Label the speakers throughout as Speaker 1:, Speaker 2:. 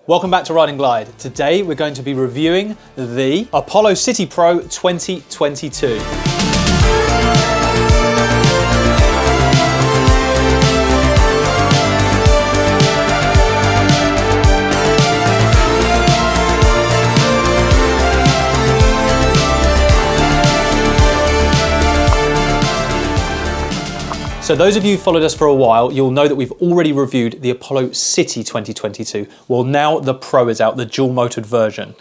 Speaker 1: Welcome back to Ride and Glide. Today we're going to be reviewing the Apollo City Pro 2022. So those of you who followed us for a while, you'll know that we've already reviewed the Apollo City 2022. Well, now the Pro is out, the dual motored version.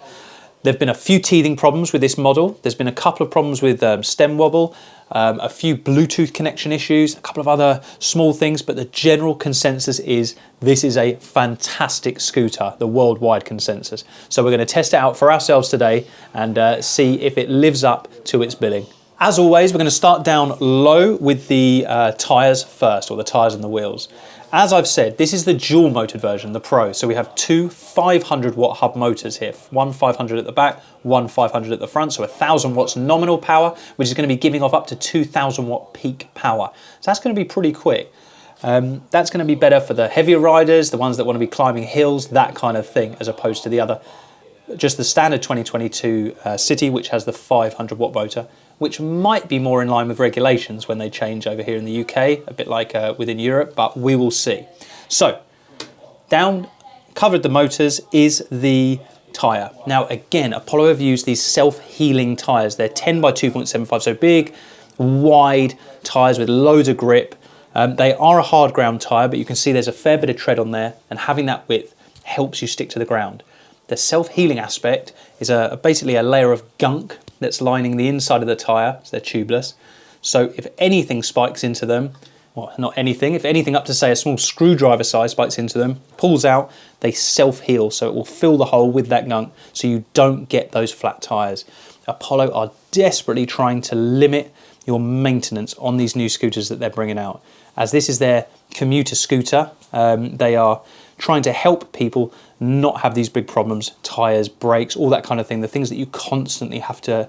Speaker 1: There've been a few teething problems with this model. There's been a couple of problems with stem wobble, a few Bluetooth connection issues, a couple of other small things, but the general consensus is this is a fantastic scooter, the worldwide consensus. So we're going to test it out for ourselves today and see if it lives up to its billing. As always, we're going to start down low with the tyres first, or the tyres and the wheels. As I've said, this is the dual motored version, the Pro. So we have two 500 watt hub motors here, one 500 at the back, one 500 at the front. So 1000 watts nominal power, which is going to be giving off up to 2000 watt peak power. So that's going to be pretty quick. That's going to be better for the heavier riders, the ones that want to be climbing hills, that kind of thing, as opposed to the other, just the standard 2022 City, which has the 500 watt motor, which might be more in line with regulations when they change over here in the UK, a bit like within Europe, but we will see. So, down, covered the motors, is the tyre. Now again, Apollo have used these self-healing tyres. They're 10 by 2.75, so big, wide tyres with loads of grip. They are a hard ground tyre, but you can see there's a fair bit of tread on there, and having that width helps you stick to the ground. The self-healing aspect is basically a layer of gunk that's lining the inside of the tyre, so they're tubeless. So if anything spikes into them, well, not anything, if anything up to say a small screwdriver size spikes into them, pulls out, they self-heal, so it will fill the hole with that gunk so you don't get those flat tyres. Apollo are desperately trying to limit your maintenance on these new scooters that they're bringing out. As this is their commuter scooter, they are trying to help people not have these big problems, tyres, brakes, all that kind of thing, the things that you constantly have to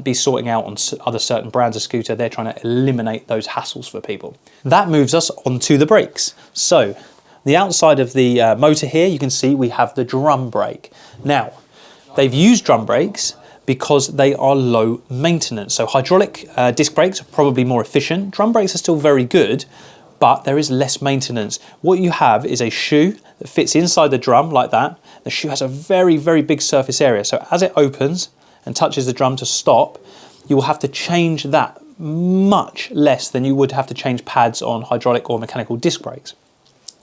Speaker 1: be sorting out on other certain brands of scooter. They're trying to eliminate those hassles for people. That moves us onto the brakes. So the outside of the motor here, you can see we have the drum brake. Now, they've used drum brakes because they are low maintenance. So hydraulic disc brakes are probably more efficient. Drum brakes are still very good, but there is less maintenance. What you have is a shoe that fits inside the drum like that. The shoe has a very, very big surface area. So as it opens and touches the drum to stop, you will have to change that much less than you would have to change pads on hydraulic or mechanical disc brakes.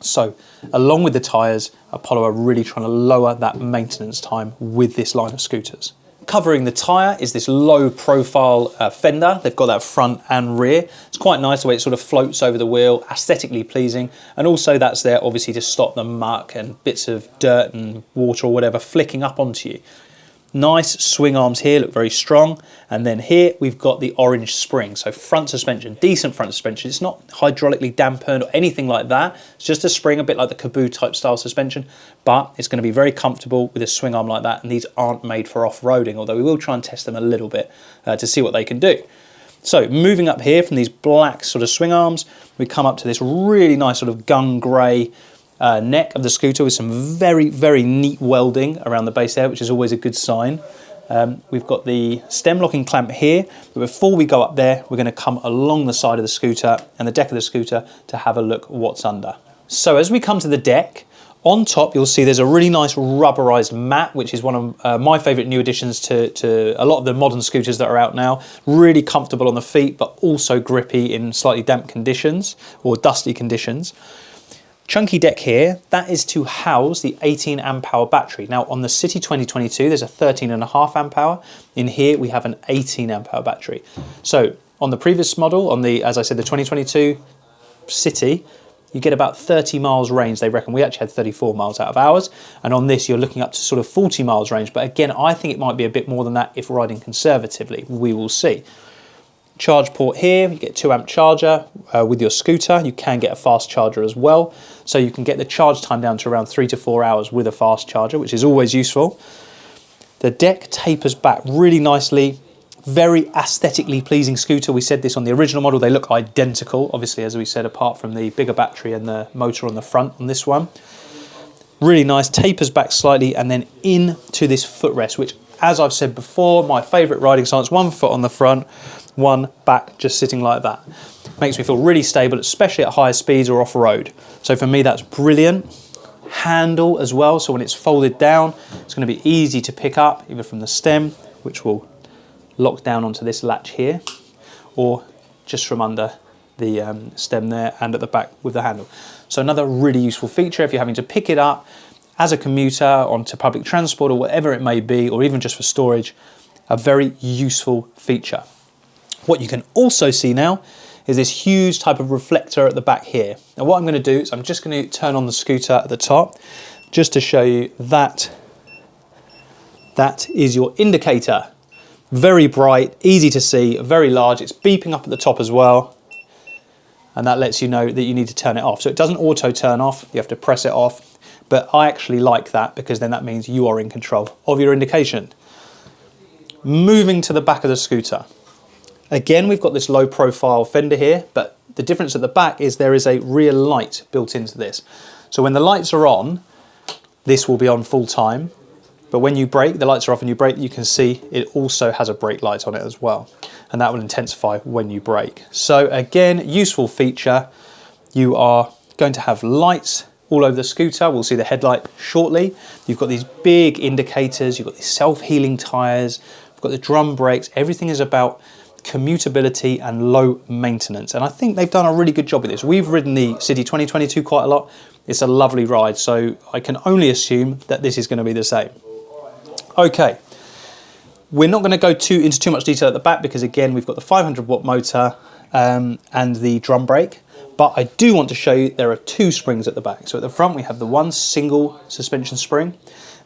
Speaker 1: So along with the tyres, Apollo are really trying to lower that maintenance time with this line of scooters. Covering the tyre is this low profile fender. They've got that front and rear. It's quite nice the way it sort of floats over the wheel, aesthetically pleasing. And also that's there obviously to stop the muck and bits of dirt and water or whatever flicking up onto you. Nice swing arms here, look very strong. And then here we've got the orange spring. So front suspension, decent front suspension. It's not hydraulically dampened or anything like that. It's just a spring, a bit like the Caboo type style suspension, but it's going to be very comfortable with a swing arm like that. And these aren't made for off-roading, although we will try and test them a little bit to see what they can do. So moving up here from these black sort of swing arms, we come up to this really nice sort of gun grey neck of the scooter with some very, very neat welding around the base there, which is always a good sign. We've got the stem locking clamp here, but before we go up there, we're going to come along the side of the scooter and the deck of the scooter to have a look what's under. So as we come to the deck, on top you'll see there's a really nice rubberized mat, which is one of my favorite new additions to a lot of the modern scooters that are out now. Really comfortable on the feet, but also grippy in slightly damp conditions or dusty conditions. Chunky deck here, that is to house the 18 amp hour battery. Now on the City 2022, there's a 13.5 amp hour. In here, we have an 18 amp hour battery. So on the previous model, on the, as I said, the 2022 City, you get about 30 miles range, they reckon. We actually had 34 miles out of ours. And on this, you're looking up to sort of 40 miles range. But again, I think it might be a bit more than that if riding conservatively. We will see. Charge port here, you get a 2 amp charger with your scooter. You can get a fast charger as well. So you can get the charge time down to around 3 to 4 hours with a fast charger, which is always useful. The deck tapers back really nicely. Very aesthetically pleasing scooter. We said this on the original model, they look identical, obviously, as we said, apart from the bigger battery and the motor on the front on this one. Really nice, tapers back slightly and then into this footrest, which, as I've said before, my favourite riding stance, 1 foot on the front, 1 back, just sitting like that. Makes me feel really stable, especially at higher speeds or off-road. So for me, that's brilliant. Handle as well, so when it's folded down, it's going to be easy to pick up, either from the stem, which will lock down onto this latch here, or just from under the stem there and at the back with the handle. So another really useful feature if you're having to pick it up as a commuter onto public transport or whatever it may be, or even just for storage, a very useful feature. What you can also see now is this huge type of reflector at the back here. Now what I'm going to do is I'm just going to turn on the scooter at the top just to show you that that is your indicator. Very bright, easy to see, very large. It's beeping up at the top as well. And that lets you know that you need to turn it off. So it doesn't auto turn off, you have to press it off. But I actually like that because then that means you are in control of your indication. Moving to the back of the scooter. Again, we've got this low profile fender here, but the difference at the back is there is a rear light built into this. So when the lights are on, this will be on full time. But when you brake, the lights are off and you brake, you can see it also has a brake light on it as well. And that will intensify when you brake. So again, useful feature. You are going to have lights all over the scooter. We'll see the headlight shortly. You've got these big indicators, you've got these self-healing tyres, you've got the drum brakes. Everything is about commutability and low maintenance. And I think they've done a really good job with this. We've ridden the City 2022 quite a lot. It's a lovely ride. So I can only assume that this is going to be the same. Okay, we're not going to go into too much detail at the back because again we've got the 500 watt motor and the drum brake, but I do want to show you there are 2 springs at the back. So at the front we have the 1 single suspension spring,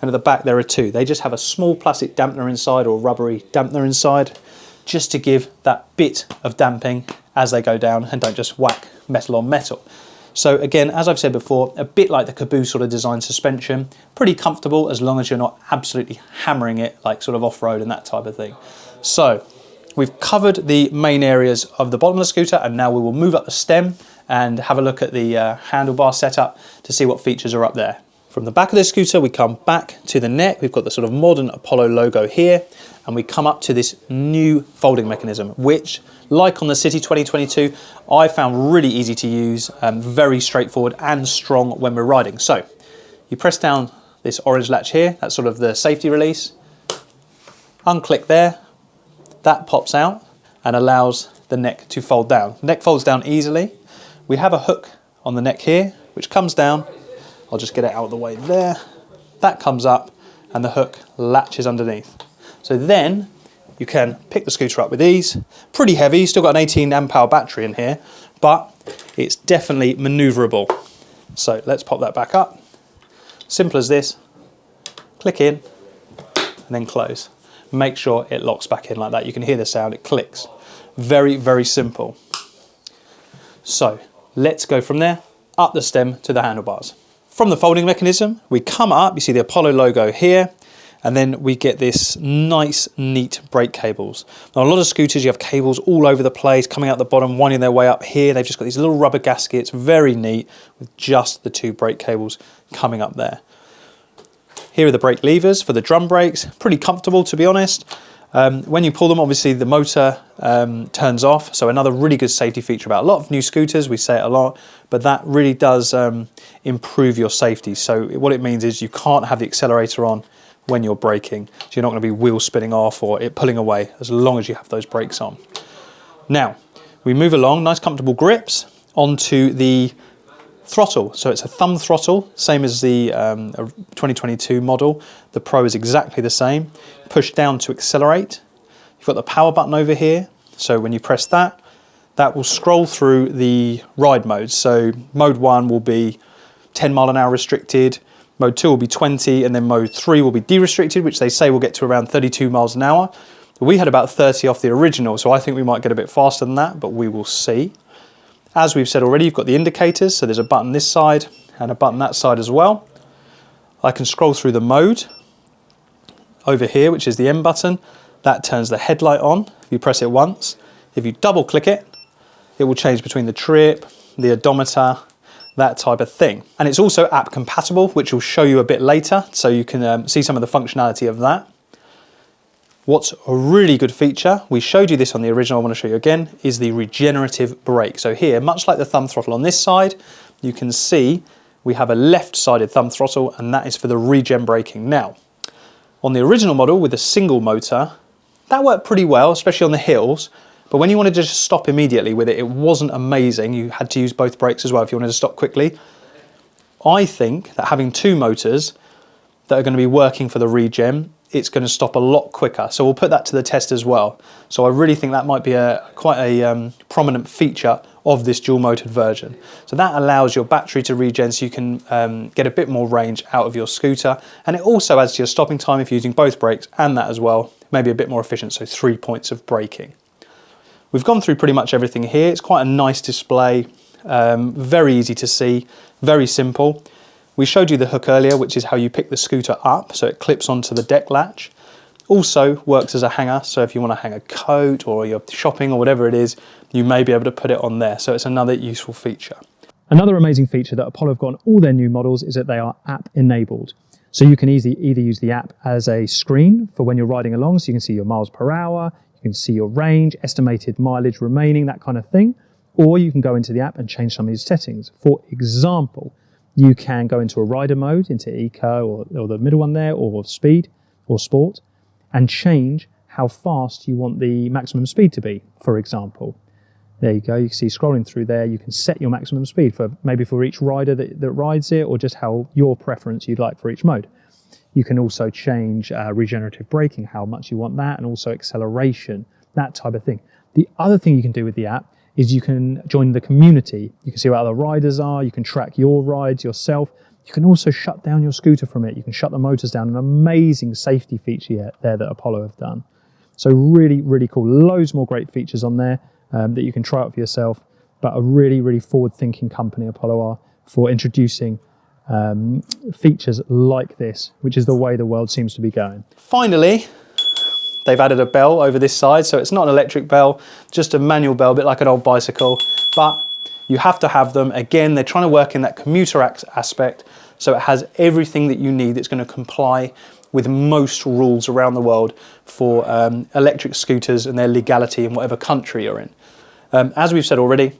Speaker 1: and at the back there are 2. They just have a small plastic dampener inside, or rubbery dampener inside, just to give that bit of damping as they go down and don't just whack metal on metal. So again, as I've said before, a bit like the Caboose sort of design suspension, pretty comfortable as long as you're not absolutely hammering it like sort of off-road and that type of thing. So we've covered the main areas of the bottom of the scooter, and now we will move up the stem and have a look at the handlebar setup to see what features are up there. From the back of the scooter, we come back to the neck. We've got the sort of modern Apollo logo here, and we come up to this new folding mechanism, which, like on the City 2022, I found really easy to use, very straightforward and strong when we're riding. So you press down this orange latch here, that's sort of the safety release. Unclick there, that pops out and allows the neck to fold down. The neck folds down easily. We have a hook on the neck here, which comes down. I'll just get it out of the way there. That comes up and the hook latches underneath. So then you can pick the scooter up with ease. Pretty heavy, still got an 18 amp hour battery in here, but it's definitely maneuverable. So let's pop that back up. Simple as this. Click in and then close. Make sure it locks back in like that. You can hear the sound, it clicks. Very, very simple. So let's go from there, up the stem to the handlebars. From the folding mechanism, we come up, you see the Apollo logo here, and then we get this nice, neat brake cables. Now, a lot of scooters, you have cables all over the place, coming out the bottom, winding their way up here. They've just got these little rubber gaskets, very neat, with just the 2 brake cables coming up there. Here are the brake levers for the drum brakes. Pretty comfortable, to be honest. When you pull them, obviously the motor turns off. So another really good safety feature about a lot of new scooters, we say it a lot, but that really does improve your safety. So what it means is you can't have the accelerator on when you're braking. So you're not going to be wheel spinning off or it pulling away as long as you have those brakes on. Now, we move along, nice comfortable grips onto the throttle. So it's a thumb throttle, same as the 2022 model. The Pro is exactly the same. Push down to accelerate. You've got the power button over here. So when you press that, that will scroll through the ride modes. So mode 1 will be 10 mile an hour restricted, mode 2 will be 20, and then mode 3 will be de-restricted, which they say will get to around 32 miles an hour. We had about 30 off the original, so I think we might get a bit faster than that, but we will see. As we've said already, you've got the indicators, so there's a button this side and a button that side as well. I can scroll through the mode over here, which is the M button. That turns the headlight on if you press it once. If you double click it, it will change between the trip, the odometer, that type of thing. And it's also app compatible, which we'll show you a bit later, so you can see some of the functionality of that. What's a really good feature, we showed you this on the original, I want to show you again, is the regenerative brake. So here, much like the thumb throttle on this side, you can see we have a left-sided thumb throttle, and that is for the regen braking. Now, on the original model with a single motor, that worked pretty well, especially on the hills, but when you wanted to just stop immediately with it, it wasn't amazing. You had to use both brakes as well if you wanted to stop quickly. I think that having two motors that are going to be working for the regen, it's going to stop a lot quicker. So we'll put that to the test as well. So I really think that might be quite a prominent feature of this dual motored version. So that allows your battery to regen so you can get a bit more range out of your scooter. And it also adds to your stopping time if you're using both brakes and that as well, maybe a bit more efficient, so 3 points of braking. We've gone through pretty much everything here. It's quite a nice display, very easy to see, very simple. We showed you the hook earlier, which is how you pick the scooter up, so it clips onto the deck latch. Also works as a hanger, so if you want to hang a coat or you're shopping or whatever it is, you may be able to put it on there. So it's another useful feature.
Speaker 2: Another amazing feature that Apollo have got on all their new models is that they are app enabled. So you can either use the app as a screen for when you're riding along, so you can see your miles per hour, you can see your range, estimated mileage remaining, that kind of thing. Or you can go into the app and change some of these settings. For example, you can go into a rider mode, into eco or the middle one there, or speed or sport, and change how fast you want the maximum speed to be, for example. There you go, you can see scrolling through there, you can set your maximum speed for maybe for each rider that rides it, or just how your preference you'd like for each mode. You can also change regenerative braking, how much you want that, and also acceleration, that type of thing. The other thing you can do with the app is you can join the community. You can see what other riders are, you can track your rides yourself. You can also shut down your scooter from it. You can shut the motors down, an amazing safety feature there that Apollo have done. So really, really cool. Loads more great features on there that you can try out for yourself, but a really, really forward-thinking company, Apollo are, for introducing features like this, which is the way the world seems to be going.
Speaker 1: Finally, they've added a bell over this side, so it's not an electric bell, just a manual bell, a bit like an old bicycle, but you have to have them. Again, they're trying to work in that commuter aspect, so it has everything that you need that's going to comply with most rules around the world for electric scooters and their legality in whatever country you're in. As we've said already,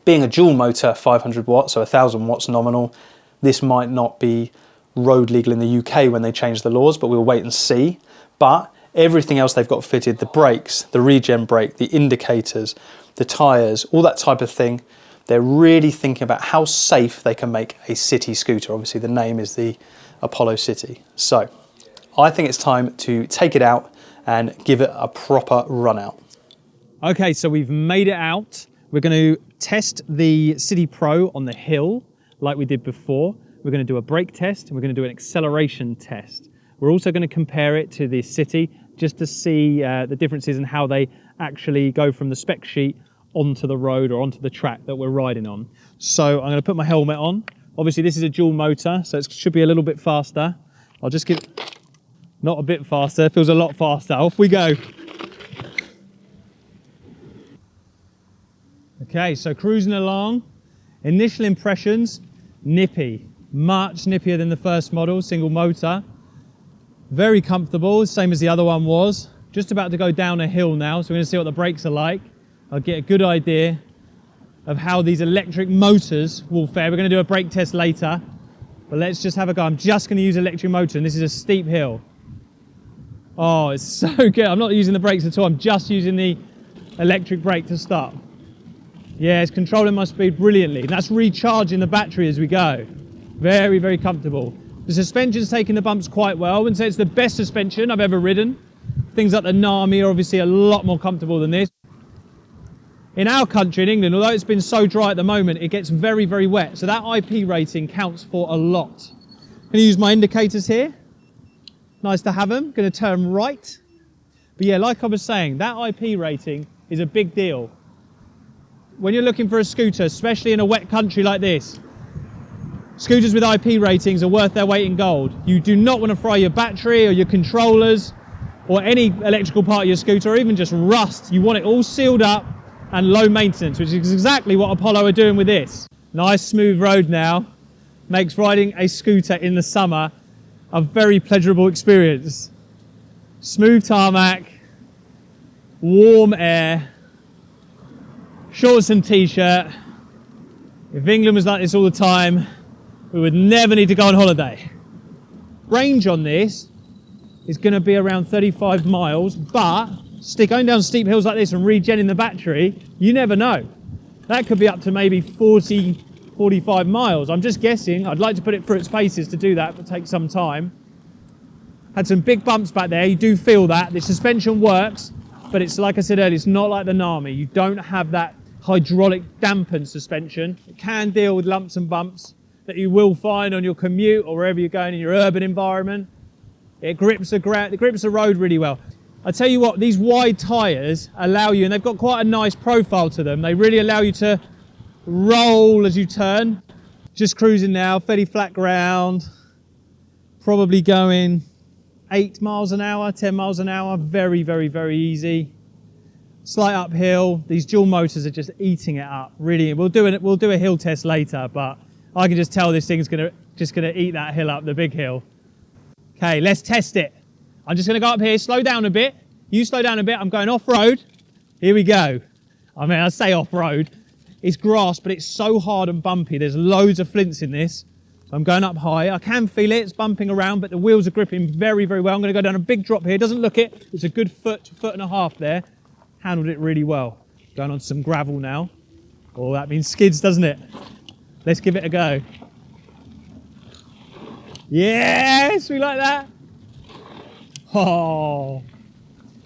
Speaker 1: being a dual motor, 500 watts, so 1,000 watts nominal, this might not be road legal in the UK when they change the laws, but we'll wait and see. But everything else they've got fitted, the brakes, the regen brake, the indicators, the tyres, all that type of thing, they're really thinking about how safe they can make a city scooter. Obviously the name is the Apollo City. So I think it's time to take it out and give it a proper run out.
Speaker 2: Okay, so we've made it out. We're going to test the City Pro on the hill like we did before. We're going to do a brake test and we're going to do an acceleration test. We're also going to compare it to the City just to see the differences in how they actually go from the spec sheet onto the road or onto the track that we're riding on. So I'm going to put my helmet on. Obviously this is a dual motor, so it should be a little bit faster. I'll just give, not a bit faster, it feels a lot faster. Off we go. Okay, so cruising along. Initial impressions, nippy. Much nippier than the first model, single motor. Very comfortable, same as the other one was. Just about to go down a hill now, so we're going to see what the brakes are like. I'll get a good idea of how these electric motors will fare. We're going to do a brake test later, but let's just have a go. I'm just going to use electric motor, and this is a steep hill. Oh, it's so good. I'm not using the brakes at all. I'm just using the electric brake to stop. Yeah, it's controlling my speed brilliantly. And that's recharging the battery as we go. Very, very comfortable. The suspension's taking the bumps quite well. I wouldn't say it's the best suspension I've ever ridden. Things like the Nami are obviously a lot more comfortable than this. In our country, in England, although it's been so dry at the moment, it gets very, very wet. So that IP rating counts for a lot. I'm going to use my indicators here. Nice to have them. Going to turn right. But yeah, like I was saying, that IP rating is a big deal. When you're looking for a scooter, especially in a wet country like this, scooters with IP ratings are worth their weight in gold. You do not want to fry your battery or your controllers or any electrical part of your scooter, or even just rust. You want it all sealed up and low maintenance, which is exactly what Apollo are doing with this. Nice smooth road now. Makes riding a scooter in the summer a very pleasurable experience. Smooth tarmac, warm air, shorts and t-shirt. If England was like this all the time, we would never need to go on holiday. Range on this is going to be around 35 miles, but going down steep hills like this and regenning the battery, you never know. That could be up to maybe 40, 45 miles. I'm just guessing. I'd like to put it through its paces to do that, but take some time. Had some big bumps back there. You do feel that. The suspension works, but it's like I said earlier, it's not like the Nami. You don't have that hydraulic dampened suspension. It can deal with lumps and bumps that you will find on your commute or wherever you're going in your urban environment. It grips the ground, it grips the road really well. I tell you what, these wide tyres allow you, and they've got quite a nice profile to them, they really allow you to roll as you turn. Just cruising now, fairly flat ground, probably going 8 miles an hour, 10 miles an hour, very, very, very easy. Slight uphill, these dual motors are just eating it up, really. We'll do a hill test later, but I can just tell this thing's just gonna eat that hill up, the big hill. Okay, let's test it. I'm just gonna go up here, slow down a bit. You slow down a bit, I'm going off-road. Here we go. I mean, I say off-road. It's grass, but it's so hard and bumpy. There's loads of flints in this. So I'm going up high. I can feel it, it's bumping around, but the wheels are gripping very, very well. I'm gonna go down a big drop here. Doesn't look it. It's a good foot and a half there. Handled it really well. Going on some gravel now. Oh, that means skids, doesn't it? Let's give it a go. Yes, we like that. Oh,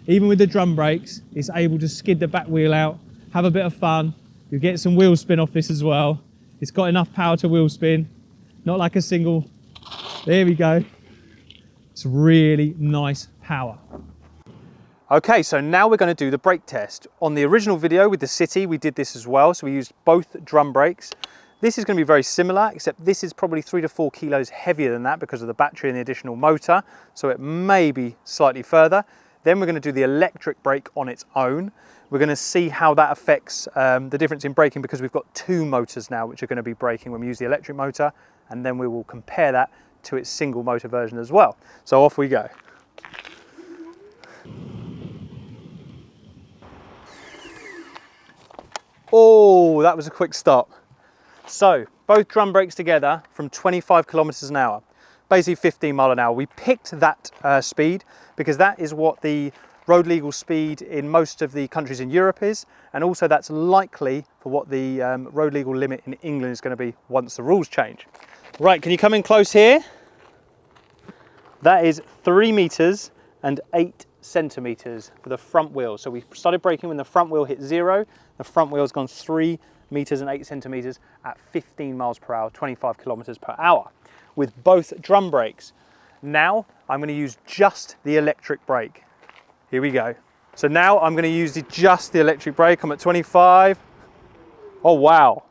Speaker 2: even with the drum brakes, it's able to skid the back wheel out, have a bit of fun. You'll get some wheel spin off this as well. It's got enough power to wheel spin, not like a single. There we go. It's really nice power.
Speaker 1: Okay, so now we're going to do the brake test. On the original video with the City, we did this as well, so we used both drum brakes. This is going to be very similar, except this is probably 3 to 4 kilos heavier than that because of the battery and the additional motor, so it may be slightly further. Then we're going to do the electric brake on its own. We're going to see how that affects the difference in braking, because we've got 2 motors now which are going to be braking when we use the electric motor, and then we will compare that to its single motor version as well. So off we go. Oh, that was a quick stop. So both drum brakes together from 25 kilometers an hour, basically 15 mile an hour. We picked that speed because that is what the road legal speed in most of the countries in Europe is, and also that's likely for what the road legal limit in England is going to be once the rules change. Right, can you come in close here? That is 3 meters and 8 centimeters for the front wheel. So we started braking when the front wheel hit 0. The front wheel's gone 3 meters and 8 centimeters at 15 miles per hour, 25 kilometers per hour with both drum brakes. Now I'm going to use just the electric brake. Here we go. So now I'm going to use just the electric brake. I'm at 25. Oh wow.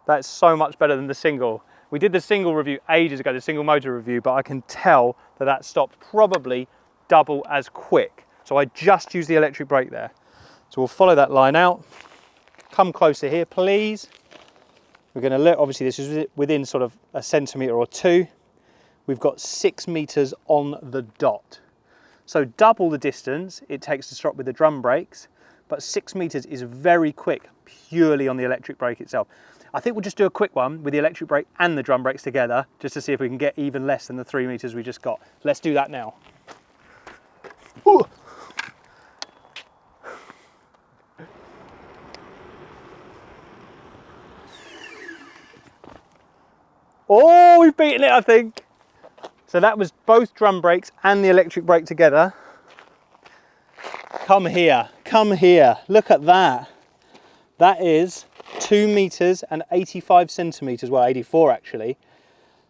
Speaker 1: That's so much better than the single. We did the single review ages ago, the single motor review, but I can tell that that stopped probably double as quick. So I just used the electric brake there. So we'll follow that line out. Come closer here, please. We're going to look, obviously this is within sort of a centimetre or 2. We've got 6 metres on the dot. So double the distance it takes to stop with the drum brakes, but 6 metres is very quick purely on the electric brake itself. I think we'll just do a quick one with the electric brake and the drum brakes together, just to see if we can get even less than the 3 metres we just got. Let's do that now. Ooh. Oh, we've beaten it, I think. So that was both drum brakes and the electric brake together. Come here, look at that. That is 2 meters and 85 centimeters, well 84 actually.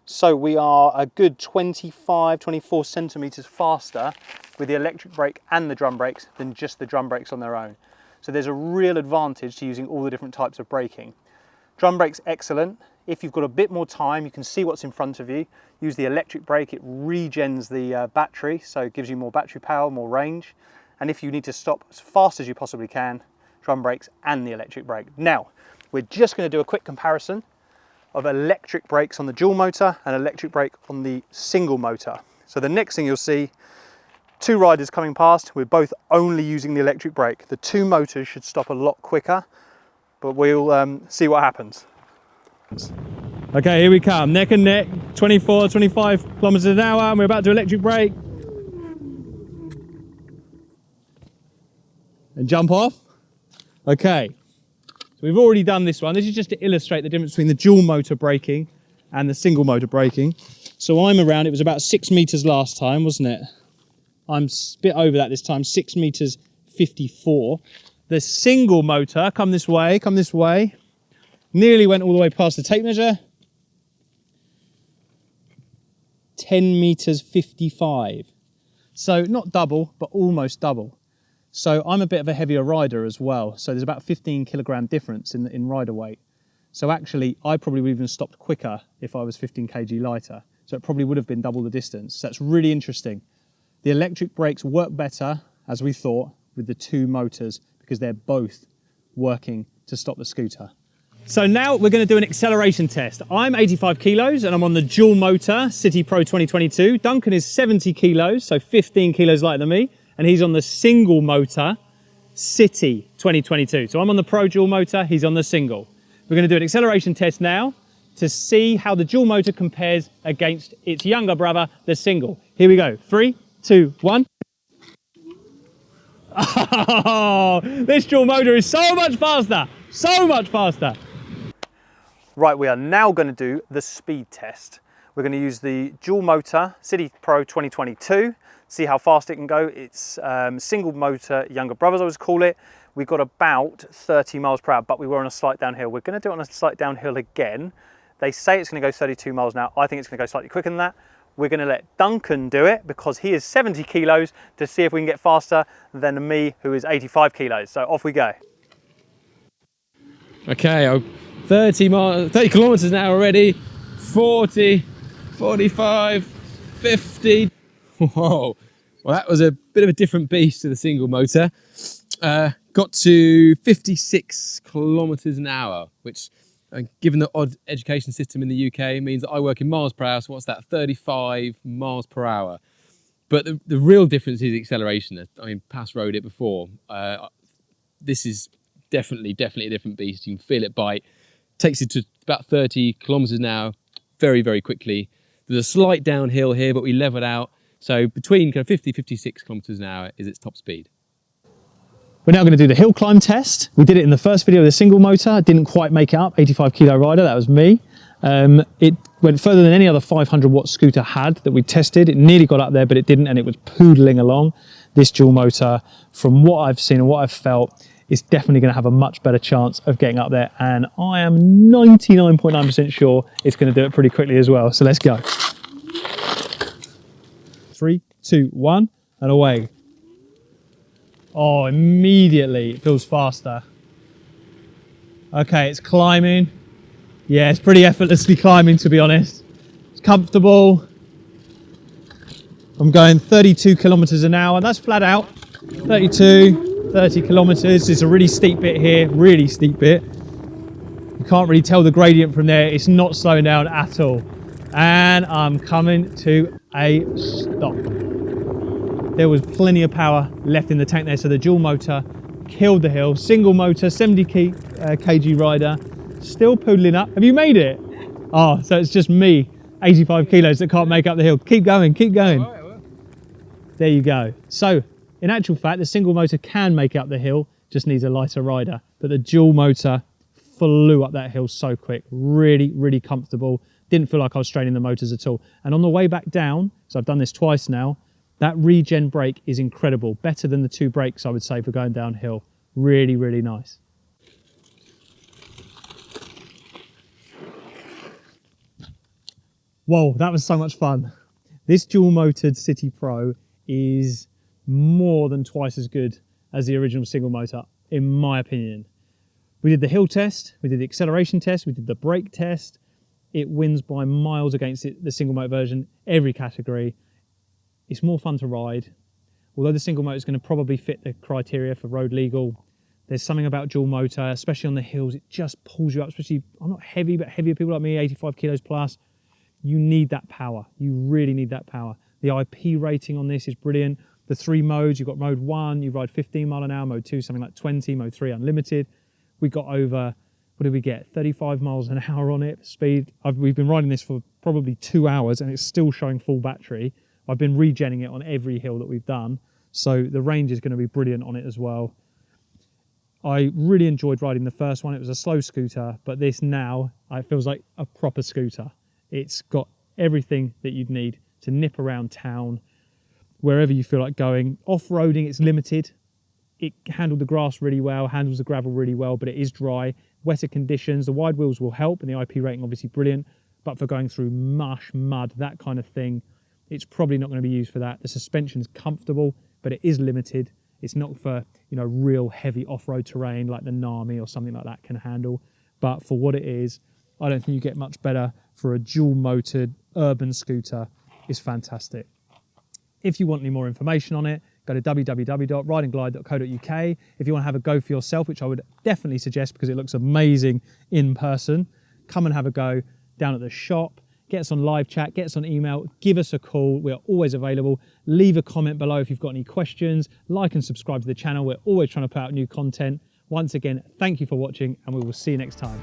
Speaker 1: So we are a good 25, 24 centimeters faster with the electric brake and the drum brakes than just the drum brakes on their own. So there's a real advantage to using all the different types of braking. Drum brakes, excellent. If you've got a bit more time, you can see what's in front of you. Use the electric brake, it regens the battery, so it gives you more battery power, more range. And if you need to stop as fast as you possibly can, drum brakes and the electric brake. Now, we're just going to do a quick comparison of electric brakes on the dual motor and electric brake on the single motor. So the next thing you'll see, two riders coming past, we're both only using the electric brake. The two motors should stop a lot quicker, but we'll see what happens.
Speaker 2: Okay, here we come, neck and neck, 24, 25 kilometers an hour, and we're about to electric brake. And jump off. Okay, so we've already done this one. This is just to illustrate the difference between the dual motor braking and the single motor braking. So I'm around, it was about 6 meters last time, wasn't it? I'm a bit over that this time, 6 meters 54. The single motor, come this way, nearly went all the way past the tape measure. 10 meters 55. So not double, but almost double. So I'm a bit of a heavier rider as well. So there's about 15 kilogram difference in rider weight. So actually, I probably would have even stopped quicker if I was 15 kg lighter. So it probably would have been double the distance. So that's really interesting. The electric brakes work better, as we thought, with the two motors because they're both working to stop the scooter. So now we're going to do an acceleration test. I'm 85 kilos and I'm on the dual motor City Pro 2022. Duncan is 70 kilos, so 15 kilos lighter than me. And he's on the single motor City 2022. So I'm on the Pro dual motor, he's on the single. We're going to do an acceleration test now to see how the dual motor compares against its younger brother, the single. Here we go. 3, 2, 1. Oh, this dual motor is so much faster, so much faster.
Speaker 1: Right, we are now going to do the speed test. We're going to use the dual motor City Pro 2022, see how fast it can go. It's single motor younger brothers, I always call it. We got about 30 miles per hour, but we were on a slight downhill. We're going to do it on a slight downhill again. They say it's going to go 32 miles an hour. I think it's going to go slightly quicker than that. We're going to let Duncan do it because he is 70 kilos to see if we can get faster than me, who is 85 kilos. So off we go.
Speaker 2: Okay, 30 kilometers an hour already. 40, 45, 50. Whoa, well that was a bit of a different beast to the single motor. Got to 56 kilometers an hour, which given the odd education system in the UK means that I work in miles per hour, so what's that, 35 miles per hour. But the real difference is acceleration. I mean, Pass rode it before. This is definitely a different beast. You can feel it bite. Takes it to about 30 kilometers an hour very, very quickly. There's a slight downhill here, but we leveled out. So between kind of 50, 56 kilometers an hour is its top speed. We're now going to do the hill climb test. We did it in the first video with a single motor. Didn't quite make it up, 85 kilo rider, that was me. It went further than any other 500 watt scooter had that we tested. It nearly got up there, but it didn't, and it was poodling along. This dual motor, from what I've seen and what I've felt, is definitely going to have a much better chance of getting up there. And I am 99.9% sure it's going to do it pretty quickly as well. So let's go. 3, 2, 1, and away. Oh, immediately it feels faster. Okay, it's climbing. Yeah, it's pretty effortlessly climbing, to be honest. It's comfortable. I'm going 32 kilometers an hour. That's flat out. 32, 30 kilometers. It's a really steep bit here, really steep bit. You can't really tell the gradient from there. It's not slowing down at all. And I'm coming to a stop. There was plenty of power left in the tank there, so the dual motor killed the hill. Single motor, 70 kg rider, still poodling up. Have you made it? Oh, so it's just me, 85 kilos, that can't make up the hill. Keep going, keep going.
Speaker 3: All right, well.
Speaker 2: There you go. So, in actual fact, the single motor can make up the hill, just needs a lighter rider. But the dual motor flew up that hill so quick, really, really comfortable. Didn't feel like I was straining the motors at all. And on the way back down, so I've done this twice now, that regen brake is incredible. Better than the two brakes, I would say, for going downhill. Really, really nice. Whoa, that was so much fun. This dual-motored City Pro is more than twice as good as the original single motor, in my opinion. We did the hill test, we did the acceleration test, we did the brake test. It wins by miles against the single motor version, every category. It's more fun to ride. Although the single motor is going to probably fit the criteria for road legal, There's something about dual motor, especially on the hills, it just pulls you up, especially, I'm not heavy, but heavier people like me, 85 kilos plus, you need that power. You really need that power. The IP rating on this is brilliant. The 3 modes, you've got mode 1, you ride 15 mile an hour, mode 2, something like 20, mode 3, unlimited. We got over, what did we get? 35 miles an hour on it, speed. We've been riding this for probably 2 hours and it's still showing full battery. I've been regenning it on every hill that we've done. So the range is going to be brilliant on it as well. I really enjoyed riding the first one. It was a slow scooter, but this now, it feels like a proper scooter. It's got everything that you'd need to nip around town, wherever you feel like going. Off-roading, it's limited. It handled the grass really well, handles the gravel really well, but it is dry. Wetter conditions, the wide wheels will help, and the IP rating obviously brilliant, but for going through mush, mud, that kind of thing, it's probably not going to be used for that. The suspension's comfortable, but it is limited. It's not for, you know, real heavy off-road terrain like the Nami or something like that can handle. But for what it is, I don't think you get much better for a dual-motored urban scooter. It's fantastic. If you want any more information on it, go to www.ridingglide.co.uk. If you want to have a go for yourself, which I would definitely suggest because it looks amazing in person, come and have a go down at the shop. Get us on live chat, get us on email, give us a call. We are always available. Leave a comment below if you've got any questions. Like and subscribe to the channel. We're always trying to put out new content. Once again, thank you for watching and we will see you next time.